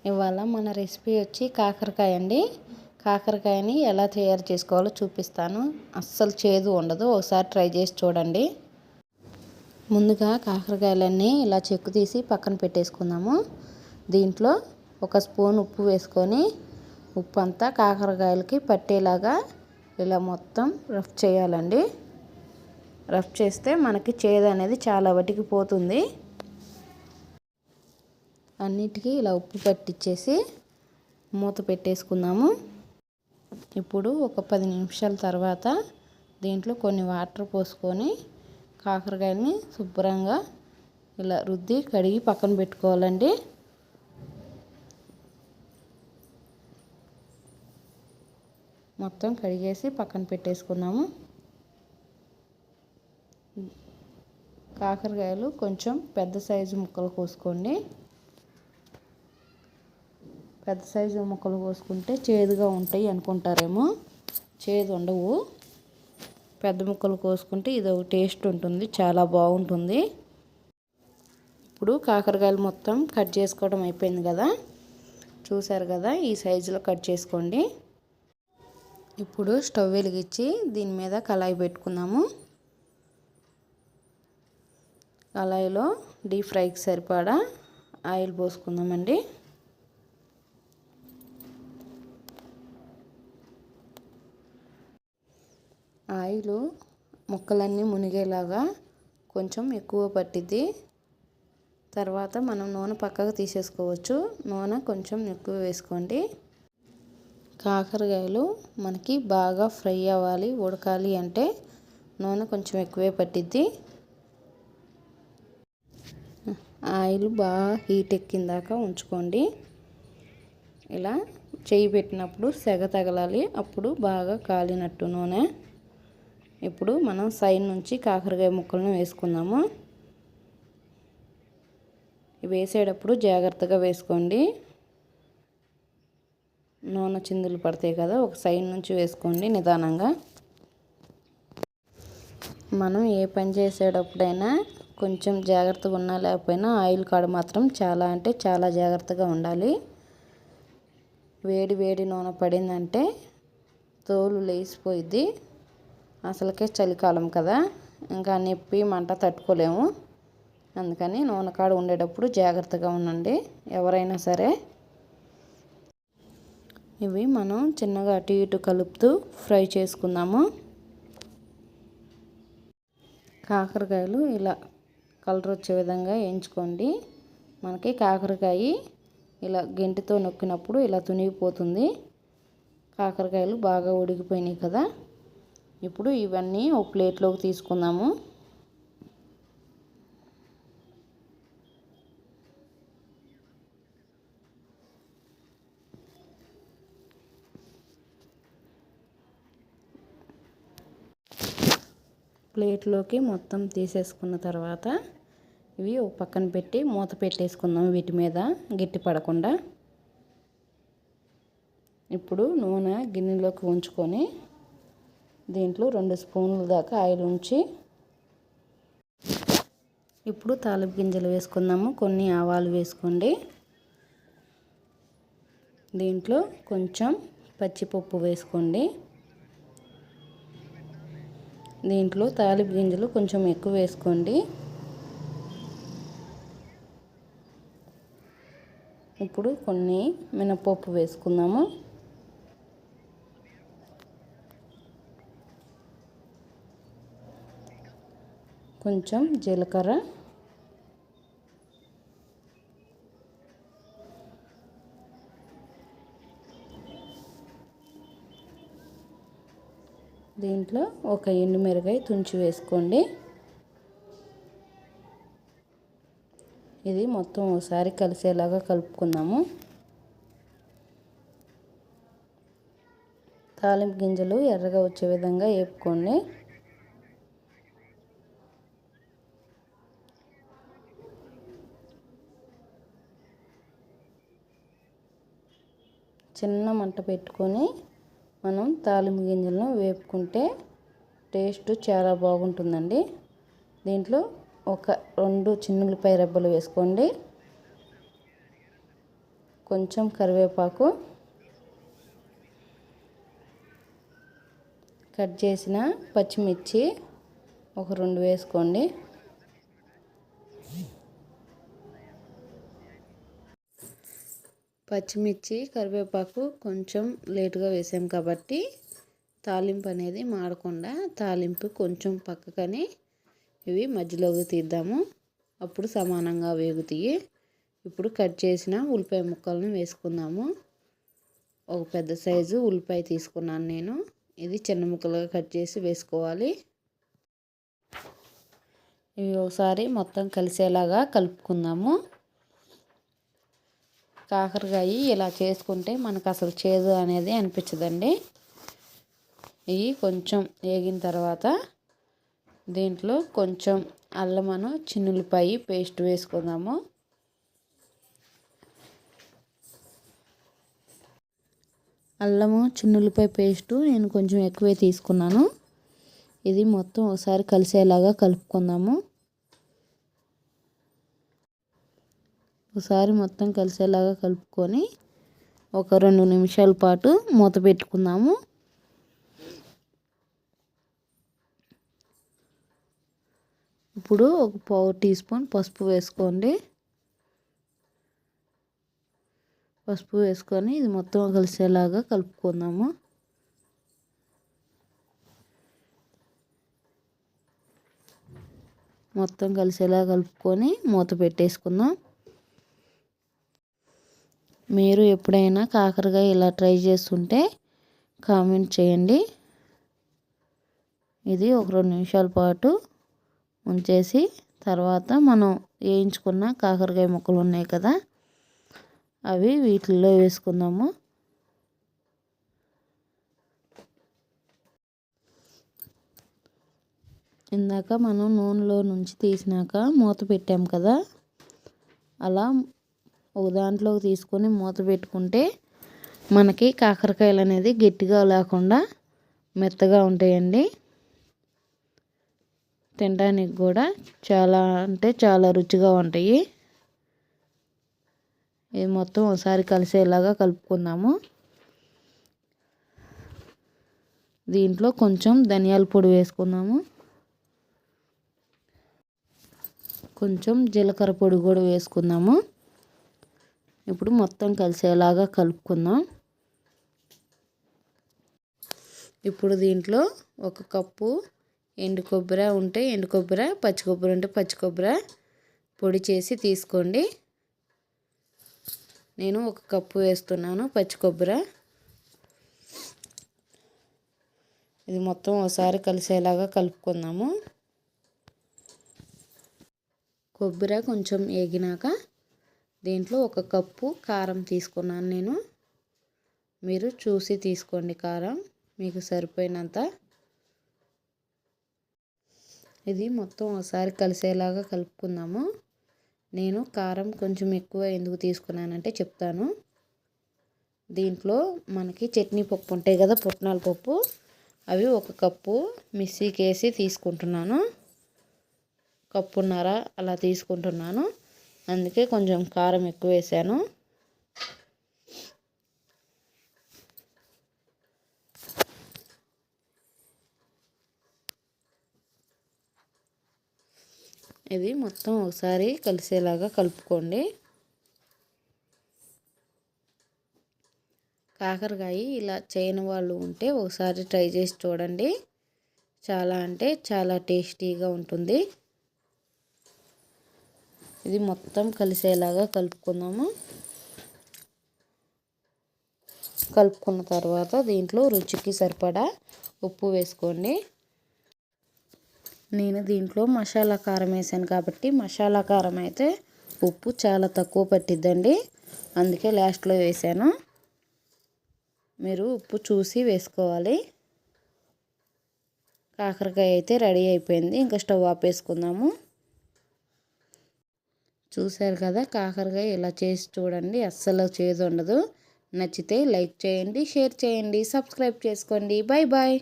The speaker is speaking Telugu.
ఇవాళ మన రెసిపీ వచ్చి కాకరకాయ అండి. కాకరకాయని ఎలా తయారు చేసుకోవాలో చూపిస్తాను. అస్సలు చేదు ఉండదు, ఒకసారి ట్రై చేసి చూడండి. ముందుగా కాకరకాయలన్నీ ఇలా చెక్కు తీసి పక్కన పెట్టేసుకుందాము. దీంట్లో ఒక స్పూన్ ఉప్పు వేసుకొని ఉప్పు అంతా కాకరకాయలకి పట్టేలాగా ఇలా మొత్తం రఫ్ చేయాలండి. రఫ్ చేస్తే మనకి చేదు అనేది చాలా వటికి పోతుంది. అన్నిటికీ ఇలా ఉప్పు పట్టించేసి మూత పెట్టేసుకుందాము. ఇప్పుడు ఒక 10 నిమిషాల తర్వాత దీంట్లో కొన్ని వాటర్ పోసుకొని కాకరకాయని శుభ్రంగా ఇలా రుద్ది కడిగి పక్కన పెట్టుకోవాలండి. మొత్తం కడిగేసి పక్కన పెట్టేసుకుందాము. కాకరకాయలు కొంచెం పెద్ద సైజు ముక్కలు కోసుకోండి. పెద్ద సైజు ముక్కలు కోసుకుంటే చేదుగా ఉంటాయి అనుకుంటారేమో, చేదు ఉండవు. పెద్ద ముక్కలు కోసుకుంటే ఇది ఒక టేస్ట్ ఉంటుంది, చాలా బాగుంటుంది. ఇప్పుడు కాకరకాయలు మొత్తం కట్ చేసుకోవడం అయిపోయింది కదా, చూసారు కదా, ఈ సైజులో కట్ చేసుకోండి. ఇప్పుడు స్టవ్ వెలిగించి దీని మీద కళాయి పెట్టుకుందాము. కళాయిలో డీప్ ఫ్రైకి సరిపడా ఆయిల్ పోసుకుందామండి. ఆయిల్ ముక్కలన్నీ మునిగేలాగా కొంచెం ఎక్కువ పట్టిద్ది. తర్వాత మనం నూనె పక్కకు తీసేసుకోవచ్చు. నూనె కొంచెం ఎక్కువ వేసుకోండి. కాకరకాయలు మనకి బాగా ఫ్రై అవ్వాలి, ఉడకాలి అంటే నూనె కొంచెం ఎక్కువే పట్టిద్ది. ఆయిల్ బాగా హీట్ ఎక్కిందాక ఉంచుకోండి. ఇలా చేయి పెట్టినప్పుడు సెగ తగలాలి, అప్పుడు బాగా కాలినట్టు నూనె. ఇప్పుడు మనం సైడ్ నుంచి కాకరకాయ ముక్కలను వేసుకుందాము. వేసేటప్పుడు జాగ్రత్తగా వేసుకోండి, నూనె చిందులు పడతాయి కదా, ఒక సైడ్ నుంచి వేసుకోండి నిదానంగా. మనం ఏ పని చేసేటప్పుడైనా కొంచెం జాగ్రత్తగా ఉన్నా లేకపోయినా ఆయిల్ కాడ మాత్రం చాలా అంటే చాలా జాగ్రత్తగా ఉండాలి. వేడి వేడి నూనె పడిందంటే తోలు లేసిపోయిద్ది. అసలుకే చలికాలం కదా, ఇంకా నొప్పి మంట తట్టుకోలేము. అందుకని నూనె కాడ ఉండేటప్పుడు జాగ్రత్తగా ఉండండి ఎవరైనా సరే. ఇవి మనం చిన్నగా అటు ఇటు కలుపుతూ ఫ్రై చేసుకుందాము. కాకరకాయలు ఇలా కలర్ వచ్చే విధంగా వేయించుకోండి. మనకి కాకరకాయ ఇలా గెంటితో నొక్కినప్పుడు ఇలా తునిగిపోతుంది. కాకరకాయలు బాగా ఉడికిపోయినాయి కదా. ఇప్పుడు ఇవన్నీ ఒక ప్లేట్లోకి తీసుకుందాము. ప్లేట్లోకి మొత్తం తీసేసుకున్న తర్వాత ఇవి ఒక పక్కన పెట్టి మూత పెట్టేసుకుందాం, వీటి మీద గట్టి పడకుండా. ఇప్పుడు నూనె గిన్నెలోకి ఉంచుకొని దీంట్లో 2 స్పూన్ల దాకా ఆయిల్ ఉంచి ఇప్పుడు తాలింపు గింజలు వేసుకుందాము. కొన్ని ఆవాలు వేసుకోండి. దీంట్లో కొంచెం పచ్చిపప్పు వేసుకోండి. దీంట్లో తాలింపు గింజలు కొంచెం ఎక్కువ వేసుకోండి. ఇప్పుడు కొన్ని మినపప్పు వేసుకుందాము. కొంచెం జీలకర్ర, దీంట్లో ఒక ఎండుమిరపకాయ తుంచి వేసుకోండి. ఇది మొత్తం ఒకసారి కలిసేలాగా కలుపుకుందాము. తాలింపు గింజలు ఎర్రగా వచ్చే విధంగా వేపుకోండి. చిన్న మంట పెట్టుకొని మనం తాలింపు గింజలను వేపుకుంటే టేస్ట్ చాలా బాగుంటుందండి. దీంట్లో ఒక 2 చిన్నులపాయ రెబ్బలు వేసుకోండి. కొంచెం కరివేపాకు, కట్ చేసిన పచ్చిమిర్చి ఒక 2 వేసుకోండి. పచ్చిమిర్చి కరివేపాకు కొంచెం లేటుగా వేసాం కాబట్టి తాలింపు అనేది మాడకుండా తాలింపు కొంచెం పక్కకని ఇవి మధ్యలోకి తీద్దాము. అప్పుడు సమానంగా వేగుతాయి. ఇప్పుడు కట్ చేసిన ఉల్లిపాయ ముక్కలను వేసుకుందాము. ఒక పెద్ద సైజు ఉల్లిపాయ తీసుకున్నాను నేను. ఇది చిన్న ముక్కలుగా కట్ చేసి వేసుకోవాలి. ఇవి ఒకసారి మొత్తం కలిసేలాగా కలుపుకుందాము. కాకరకాయ ఇలా చేసుకుంటే మనకు అసలు చేదు అనేది అనిపించదండి. ఇవి కొంచెం వేగిన తర్వాత దీంట్లో కొంచెం అల్లమును చిన్నులపాయ పేస్ట్ వేసుకుందాము. అల్లము చిన్నులపాయ పేస్టు నేను కొంచెం ఎక్కువే తీసుకున్నాను. ఇది మొత్తం ఒకసారి కలిసేలాగా కలుపుకుందాము. ఒకసారి మొత్తం కలిసేలాగా కలుపుకొని ఒక 2 నిమిషాల పాటు మూత పెట్టుకుందాము. ఇప్పుడు ఒక పావు టీ స్పూన్ పసుపు వేసుకోండి. పసుపు వేసుకొని ఇది మొత్తం కలిసేలాగా కలుపుకుందాము. మొత్తం కలిసేలా కలుపుకొని మూత పెట్టేసుకుందాం. మీరు ఎప్పుడైనా కాకరకాయ ఇలా ట్రై చేస్తుంటే కామెంట్ చేయండి. ఇది ఒక 2 నిమిషాల పాటు ఉంచేసి తర్వాత మనం వేయించుకున్న కాకరకాయ ముక్కలు ఉన్నాయి కదా, అవి వీటిల్లో వేసుకుందాము. ఇందాక మనం నూనెలో నుంచి తీసినాక మూత పెట్టాం కదా, అలా ఒక దాంట్లోకి తీసుకొని మూత పెట్టుకుంటే మనకి కాకరకాయలు అనేది గట్టిగా లేకుండా మెత్తగా ఉంటాయండి. తినడానికి కూడా చాలా అంటే చాలా రుచిగా ఉంటాయి. ఇది మొత్తం ఒకసారి కలిసేలాగా కలుపుకుందాము. దీంట్లో కొంచెం ధనియాల పొడి వేసుకుందాము. కొంచెం జీలకర్ర పొడి కూడా వేసుకుందాము. ఇప్పుడు మొత్తం కలిసేలాగా కలుపుకుందాం. ఇప్పుడు దీంట్లో 1 కప్పు ఎండు కొబ్బరి ఉంటే ఎండు కొబ్బరి, పచ్చి కొబ్బరి ఉంటే పచ్చి కొబ్బరి పొడి చేసి తీసుకోండి. నేను 1 కప్పు వేస్తున్నాను పచ్చి కొబ్బరి. ఇది మొత్తం ఒకసారి కలిసేలాగా కలుపుకుందాము. కొబ్బరి కొంచెం వేగినాక దీంట్లో 1 కప్పు కారం తీసుకున్నాను నేను. మీరు చూసి తీసుకోండి కారం మీకు సరిపోయినంత. ఇది మొత్తం ఒకసారి కలిసేలాగా కలుపుకుందాము. నేను కారం కొంచెం ఎక్కువ ఎందుకు తీసుకున్నానంటే చెప్తాను. దీంట్లో మనకి చట్నీ పప్పు ఉంటాయి కదా, పుట్నాల పప్పు, అవి 1 కప్పు మిక్సీకి వేసి తీసుకుంటున్నాను. కప్పున్నర అలా తీసుకుంటున్నాను. అందుకే కొంచెం కారం ఎక్కువ వేసాను. ఇది మొత్తం ఒకసారి కలిసేలాగా కలుపుకోండి. కాకరకాయ ఇలా చేయని వాళ్ళు ఉంటే ఒకసారి ట్రై చేసి చూడండి. చాలా అంటే చాలా టేస్టీగా ఉంటుంది. ఇది మొత్తం కలిసేలాగా కలుపుకుందాము. కలుపుకున్న తర్వాత దీంట్లో రుచికి సరిపడా ఉప్పు వేసుకోండి. నేను దీంట్లో మసాలా కారం వేసాను కాబట్టి మసాలా కారం అయితే ఉప్పు చాలా తక్కువ పట్టిద్దండి. అందుకే లాస్ట్లో వేసాను. మీరు ఉప్పు చూసి వేసుకోవాలి. కాకరకాయ అయితే రెడీ అయిపోయింది. ఇంకా స్టవ్ ఆపేసుకుందాము. చూశారు కదా, కాకరకాయ ఇలా చేసి చూడండి, అస్సలు చేదు ఉండదు. నచ్చితే లైక్ చేయండి, షేర్ చేయండి, సబ్స్క్రైబ్ చేసుకోండి. Bye bye.